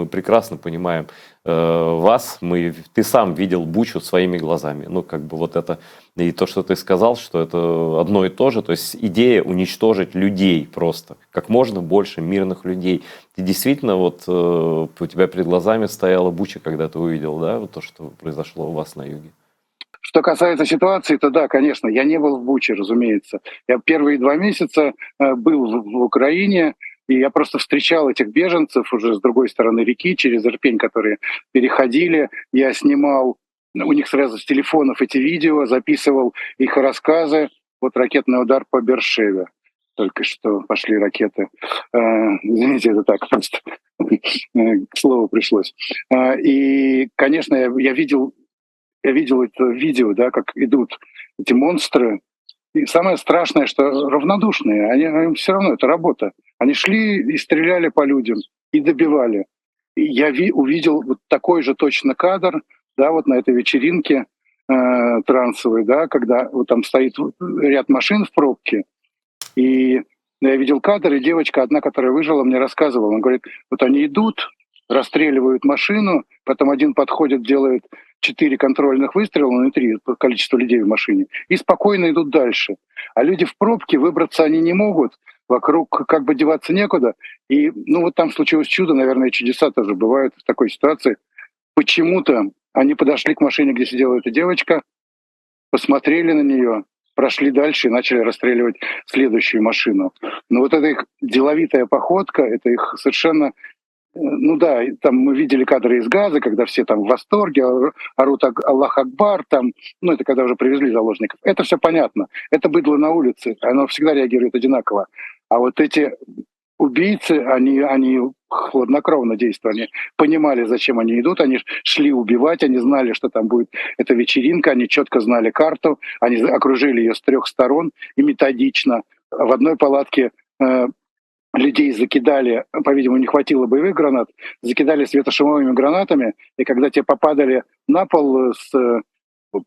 мы прекрасно понимаем вас. Ты сам видел Бучу своими глазами. Ну, как бы вот это... И то, что ты сказал, что это одно и то же. То есть идея уничтожить людей просто. Как можно больше мирных людей. Ты действительно, вот у тебя перед глазами стояла Буча, когда ты увидел, да, вот то, что произошло у вас на юге? Что касается ситуации, то да, конечно, я не был в Буче, разумеется. Я первые 2 месяца был в Украине, и я просто встречал этих беженцев уже с другой стороны реки, через Ирпень, которые переходили. Я снимал у них сразу с телефонов эти видео, записывал их рассказы. Вот ракетный удар по Бершеве. Только что пошли ракеты. Извините, это так просто к слову пришлось. И, конечно, я видел это видео, да, как идут эти монстры. И самое страшное, что равнодушные, им все равно это работа. Они шли и стреляли по людям, и добивали. И я увидел вот такой же точно кадр, да, вот на этой вечеринке трансовой, да, когда вот там стоит ряд машин в пробке, и я видел кадр, и девочка одна, которая выжила, мне рассказывала, она говорит, вот они идут, расстреливают машину, потом один подходит, делает 4 контрольных выстрела, ну и 3 по количеству людей в машине, и спокойно идут дальше. А люди в пробке, выбраться они не могут, вокруг как бы деваться некуда. И ну вот там случилось чудо, наверное, чудеса тоже бывают в такой ситуации. Почему-то они подошли к машине, где сидела эта девочка, посмотрели на нее, прошли дальше и начали расстреливать следующую машину. Но вот эта их деловитая походка, это их совершенно... Ну да, там мы видели кадры из Газа, когда все там в восторге, орут Аллах Акбар, там, ну это когда уже привезли заложников. Это все понятно. Это быдло на улице, оно всегда реагирует одинаково. А вот эти убийцы, они хладнокровно действовали, они понимали, зачем они идут, они шли убивать, они знали, что там будет эта вечеринка, они четко знали карту, они окружили ее с 3 сторон и методично. В одной палатке людей закидали, по-видимому, не хватило боевых гранат, закидали светошумовыми гранатами, и когда те попадали на пол с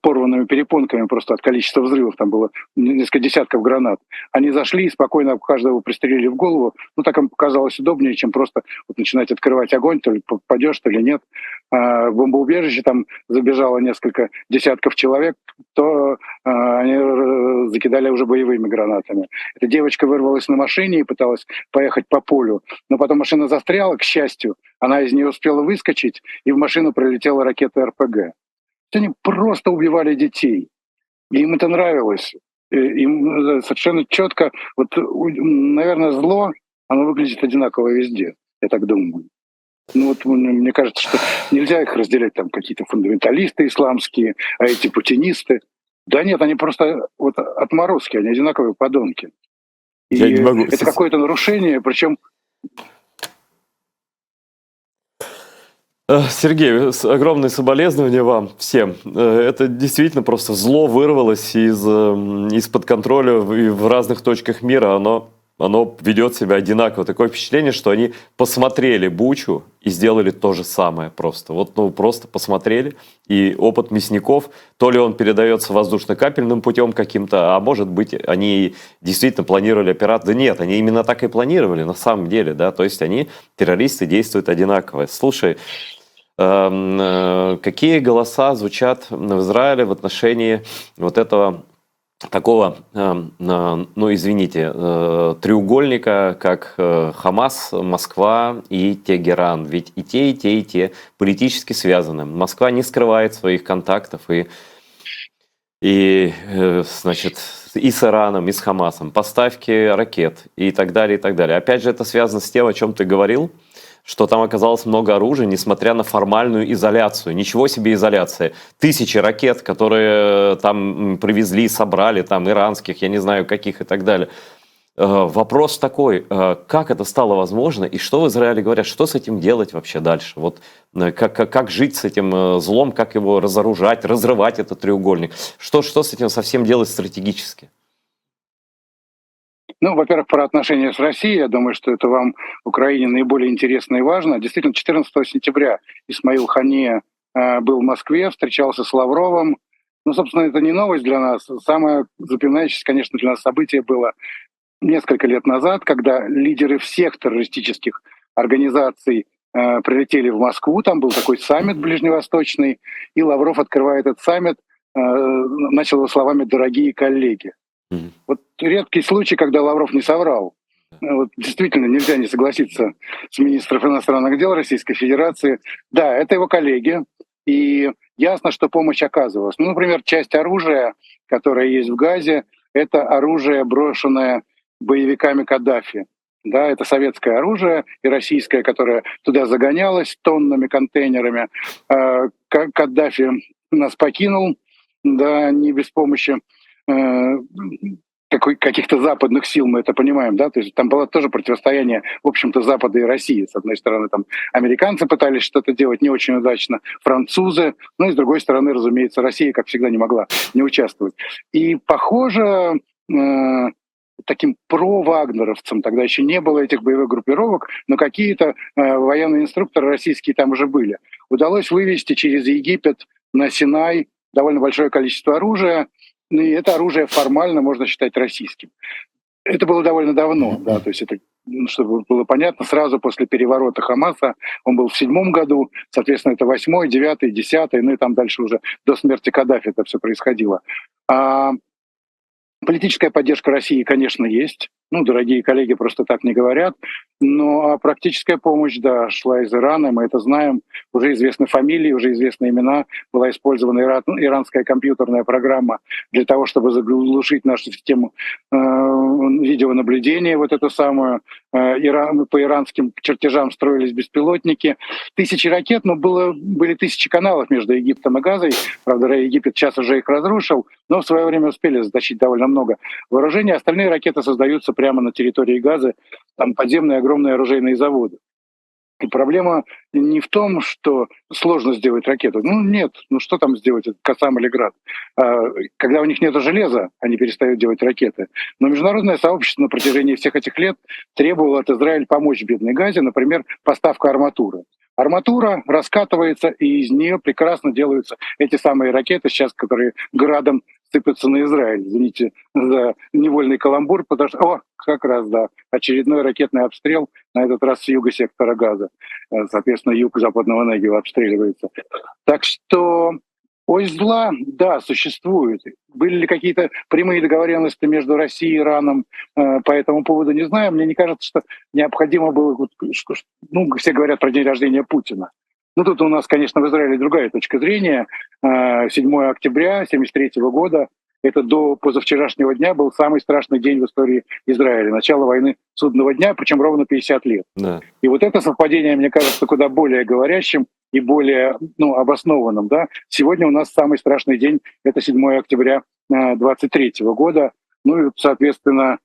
порванными перепонками просто от количества взрывов, там было несколько десятков гранат. Они зашли и спокойно каждого пристрелили в голову. Ну, так им показалось удобнее, чем просто вот начинать открывать огонь, то ли попадешь, то ли нет. В бомбоубежище там забежало несколько десятков человек, то они закидали уже боевыми гранатами. Эта девочка вырвалась на машине и пыталась поехать по полю, но потом машина застряла, к счастью, она из нее успела выскочить, и в машину прилетела ракета РПГ. Они просто убивали детей. И им это нравилось. Им совершенно четко, вот, наверное, зло, оно выглядит одинаково везде, я так думаю. Ну вот мне кажется, что нельзя их разделять, там какие-то фундаменталисты исламские, а эти путинисты. Да нет, они просто вот отморозки, они одинаковые подонки. Я И не могу. это какое-то нарушение, причем... Сергей, огромные соболезнования вам всем. Это действительно просто зло вырвалось из-под контроля и в разных точках мира. Оно ведет себя одинаково. Такое впечатление, что они посмотрели Бучу и сделали то же самое просто. Вот, ну, просто посмотрели. И опыт мясников, то ли он передается воздушно-капельным путем каким-то, а может быть, они действительно планировали операцию. Да нет, они именно так и планировали на самом деле, да. То есть они, террористы, действуют одинаково. Слушай, какие голоса звучат в Израиле в отношении вот этого такого, ну извините, треугольника, как Хамас, Москва и Тегеран? Ведь и те, и те, и те политически связаны. Москва не скрывает своих контактов значит, и с Ираном, и с Хамасом, поставки ракет и так далее, и так далее. Опять же, это связано с тем, о чем ты говорил, что там оказалось много оружия, несмотря на формальную изоляцию. Ничего себе изоляция. Тысячи ракет, которые там привезли, собрали, там иранских, я не знаю каких и так далее. Вопрос такой, как это стало возможно и что в Израиле говорят, что с этим делать вообще дальше? Вот как жить с этим злом, как его разоружать, разрывать этот треугольник? Что с этим совсем делать стратегически? Ну, во-первых, про отношения с Россией, я думаю, что это вам, Украине, наиболее интересно и важно. Действительно, 14 сентября Исмаил Хания был в Москве, встречался с Лавровым. Ну, собственно, это не новость для нас. Самое запоминающееся, конечно, для нас событие было несколько лет назад, когда лидеры всех террористических организаций прилетели в Москву, там был такой саммит ближневосточный, и Лавров, открывая этот саммит, начал его словами «дорогие коллеги». Мгм. Вот редкий случай, когда Лавров не соврал. Вот действительно нельзя не согласиться с министром иностранных дел Российской Федерации. Да, это его коллеги, и ясно, что помощь оказывалась. Ну, например, часть оружия, которое есть в Газе, это оружие, брошенное боевиками Каддафи. Да, это советское оружие и российское, которое туда загонялось тоннами, контейнерами. Каддафи нас покинул, да, не без помощи э, каких-то западных сил, мы это понимаем, да, то есть там было тоже противостояние, в общем-то, Запада и России. С одной стороны, там американцы пытались что-то делать не очень удачно, французы, ну и с другой стороны, разумеется, Россия, как всегда, не могла не участвовать. И, похоже, таким про-вагнеровцам, тогда еще не было этих боевых группировок, но какие-то военные инструкторы российские там уже были. Удалось вывести через Египет на Синай довольно большое количество оружия, и это оружие формально можно считать российским. Это было довольно давно, да, то есть это, чтобы было понятно, сразу после переворота Хамаса, он был в 2007 году, соответственно, это 8-й, 9-й, 10-й, ну и там дальше уже до смерти Каддафи это все происходило. Политическая поддержка России, конечно, есть. Ну, дорогие коллеги просто так не говорят. Но практическая помощь, да, шла из Ирана, мы это знаем. Уже известны фамилии, уже известны имена. Была использована иранская компьютерная программа для того, чтобы заглушить нашу систему видеонаблюдения, вот эту самую. По иранским чертежам строились беспилотники. Тысячи ракет, но были тысячи каналов между Египтом и Газой. Правда, Египет сейчас уже их разрушил, но в свое время успели затащить довольно много вооружений. Остальные ракеты создаются прямо на территории Газы, там подземные огромные оружейные заводы. И проблема не в том, что сложно сделать ракету. Ну нет, ну что там сделать, это Кассам или Град. Когда у них нет железа, они перестают делать ракеты. Но международное сообщество на протяжении всех этих лет требовало от Израиля помочь бедной Газе, например, поставка арматуры. Арматура раскатывается, и из нее прекрасно делаются эти самые ракеты сейчас, которые градом сыпятся на Израиль. Извините за невольный каламбур, потому что, как раз, да, очередной ракетный обстрел, на этот раз с юга сектора Газа. Соответственно, юг западного Негева обстреливается. Так что ось зла, да, существует. Были ли какие-то прямые договоренности между Россией и Ираном по этому поводу, не знаю. Мне не кажется, что необходимо было... Ну, все говорят про день рождения Путина. Ну, тут у нас, конечно, в Израиле другая точка зрения. 7 октября 1973 года, это до позавчерашнего дня, был самый страшный день в истории Израиля. Начало войны Судного дня, причем ровно 50 лет. Да. И вот это совпадение, мне кажется, куда более говорящим и более обоснованным. Да? Сегодня у нас самый страшный день — это 7 октября 23 года. Ну и, соответственно,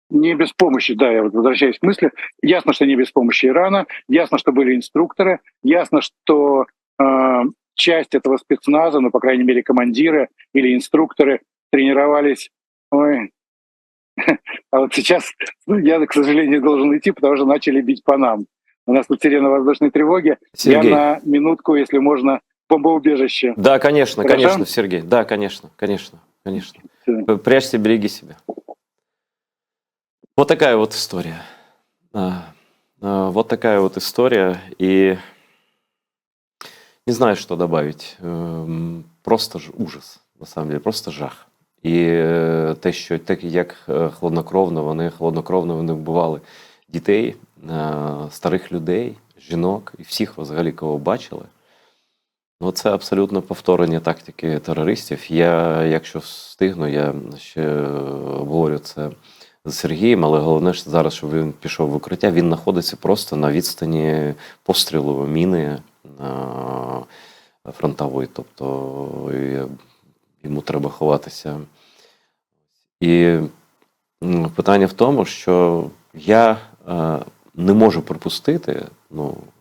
не без помощи, да, я вот возвращаюсь к мысли, ясно, что не без помощи Ирана, ясно, что были инструкторы, ясно, что часть этого спецназа, ну, по крайней мере, командиры или инструкторы тренировались. Ой. А вот сейчас я, к сожалению, должен идти, потому что начали бить по нам. У нас тут сирена воздушной тревоги. Сергей. Я на минутку, если можно, бомбоубежище. Да, конечно, хорошо? Конечно, Сергей. Да, конечно. Прячься, береги себя. Вот такая вот история. Вот такая вот история. И не знаю, що добавить. Просто ж ужас, на самом деле, просто жах. І те, що так як хладнокровно вони вбивали дітей, старих людей, жінок і всіх взагалі, кого бачили. Ну, це абсолютно повторення тактики терористів. Я, якщо встигну, я ще обговорю це з Сергієм, але головне, що зараз, щоб він пішов в укриття, він знаходиться просто на відстані пострілу міни фронтової, тобто йому треба ховатися. І питання в тому, що я не можу припустити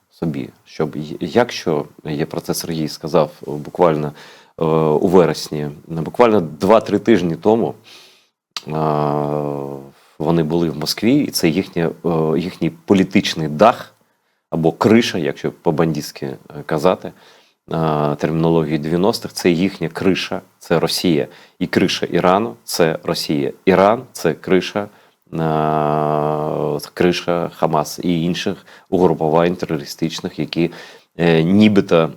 собі, щоб якщо, я про це Сергій сказав буквально у вересні, буквально 2-3 тижні тому, вони були в Москві, і це їхній політичний дах, або криша, якщо по-бандитськи казати, термінології 90-х, це їхня криша, це Росія. І криша Ірану – це Росія. Іран – це криша криша Хамас і інших угрупувань терористичних, які нібито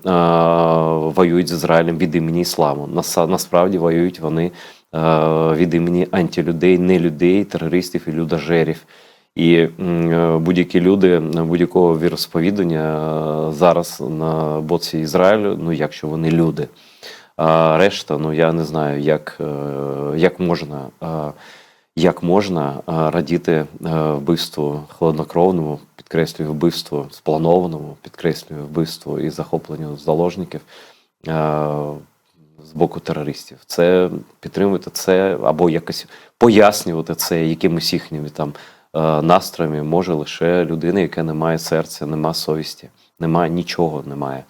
воюють з Ізраїлем від імені ісламу. Насправді воюють вони від імені антилюдей, нелюдей, терористів і людожерів. І будь-які люди будь-якого віросповідання зараз на боці Ізраїлю, ну якщо вони люди. А решта, ну я не знаю, як можна радіти вбивству хладнокровному, підкреслюю, вбивству спланованому, підкреслюю, вбивству і захопленню заложників з боку терористів. Це підтримувати це або якось пояснювати це якимось їхніми там настроями може лише людина, яка не має серця, не має совісті, немає нічого, немає.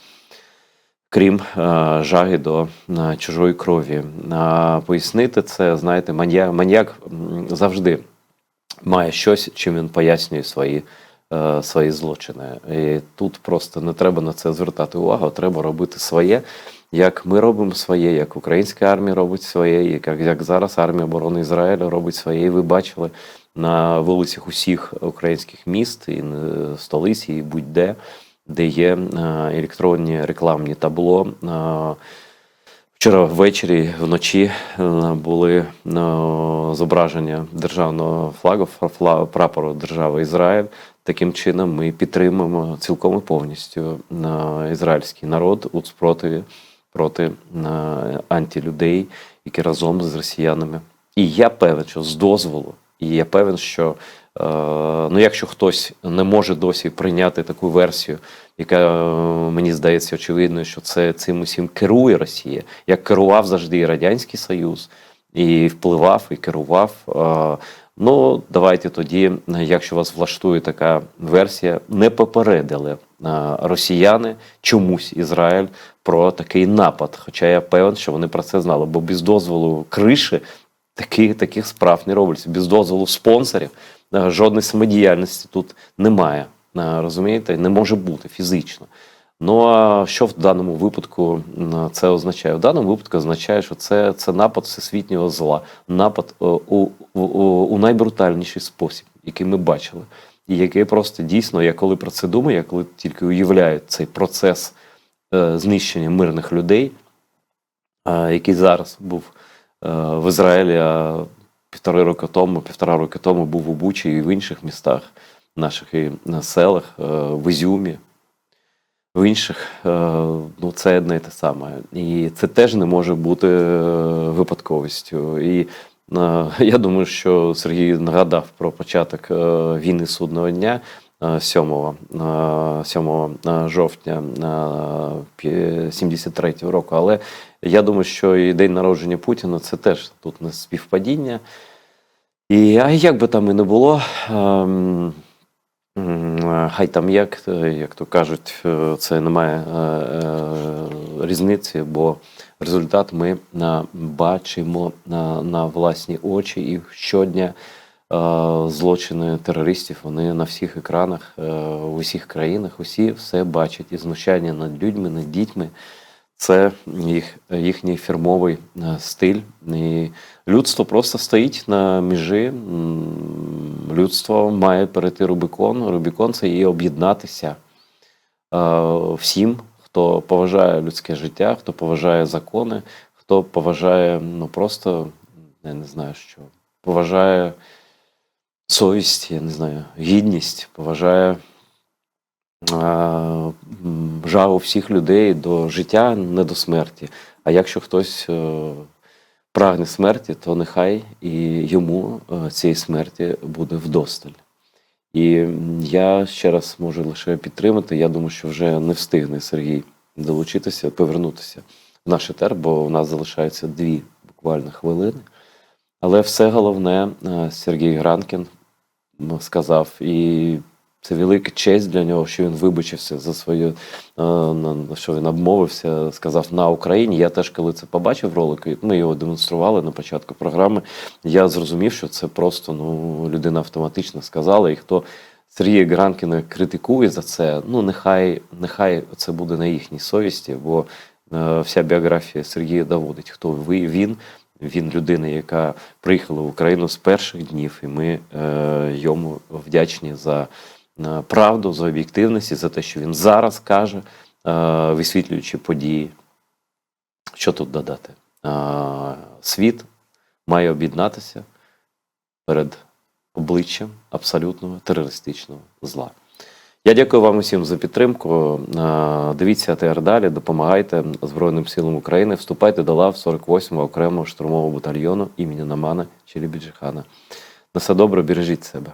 Крім жаги до чужої крові. Пояснити це, знаєте, маніяк завжди має щось, чим він пояснює свої злочини. І тут просто не треба на це звертати увагу, треба робити своє, як ми робимо своє, як українська армія робить своє, і як зараз армія оборони Ізраїлю робить своє. І ви бачили на вулицях усіх українських міст, і столиці, і будь-де, де є електронні рекламні табло. Вчора ввечері, вночі були зображення державного флагу, прапору держави Ізраїль. Таким чином ми підтримуємо цілком і повністю ізраїльський народ у спротиві проти антилюдей, які разом з росіянами. І я певен, що з дозволу, і я певен, що ну, якщо хтось не може досі прийняти таку версію, яка, мені здається, очевидно, що цим усім керує Росія, як керував завжди і Радянський Союз, і впливав, і керував. Ну, давайте тоді, якщо вас влаштує така версія, не попередили росіяни чомусь Ізраїль про такий напад. Хоча я певен, що вони про це знали, бо без дозволу криші таких справ не робиться, без дозволу спонсорів жодної самодіяльності тут немає. Розумієте? Не може бути фізично. Ну, а що в даному випадку це означає? В даному випадку означає, що це напад всесвітнього зла, напад у найбрутальніший спосіб, який ми бачили. І який просто дійсно, я коли про це думаю, я коли тільки уявляю цей процес знищення мирних людей, який зараз був в Ізраїлі, а півтора роки тому був у Бучі і в інших містах наших і селах, в Ізюмі, в інших, ну це одне і те саме. І це теж не може бути випадковістю. І я думаю, що Сергій нагадав про початок війни судного дня 7 жовтня 73-го року. Але я думаю, що і день народження Путіна – це теж тут не співпадіння. А як би там і не було, хай там як то кажуть, це не має різниці, бо результат ми бачимо на власні очі, і щодня злочини терористів, вони на всіх екранах, в усіх країнах, усі все бачать. І знущання над людьми, над дітьми – це їхній фірмовий стиль. І людство просто стоїть на межі. Людство має перейти Рубікон. Рубікон – це і об'єднатися всім, хто поважає людське життя, хто поважає закони, хто поважає, ну просто, я не знаю що, поважає совість, я не знаю, гідність, поважає жагу всіх людей до життя, не до смерті. А якщо хтось прагне смерті, то нехай і йому цієї смерті буде вдосталь. І я ще раз можу лише підтримати, я думаю, що вже не встигне Сергій долучитися, повернутися в наш етер, бо у нас залишається 2 буквально хвилини. Але все головне Сергій Гранкін сказав, і це велика честь для нього, що він вибачився за свою, що він обмовився, сказав на Україні. Я теж, коли це побачив ролик, ми його демонстрували на початку програми, я зрозумів, що це просто людина автоматично сказала. І хто Сергія Гранкіна критикує за це, нехай це буде на їхній совісті, бо вся біографія Сергія доводить, хто він, Він людина, яка приїхала в Україну з перших днів, і ми йому вдячні за правду, за об'єктивність і за те, що він зараз каже, висвітлюючи події. Що тут додати? Світ має об'єднатися перед обличчям абсолютного терористичного зла. Я дякую вам усім за підтримку. Дивіться АТR далі, допомагайте Збройним силам України, вступайте до лав 48-го окремого штурмового батальйону імені Намана Челебіджіхана. На все добре, бережіть себе.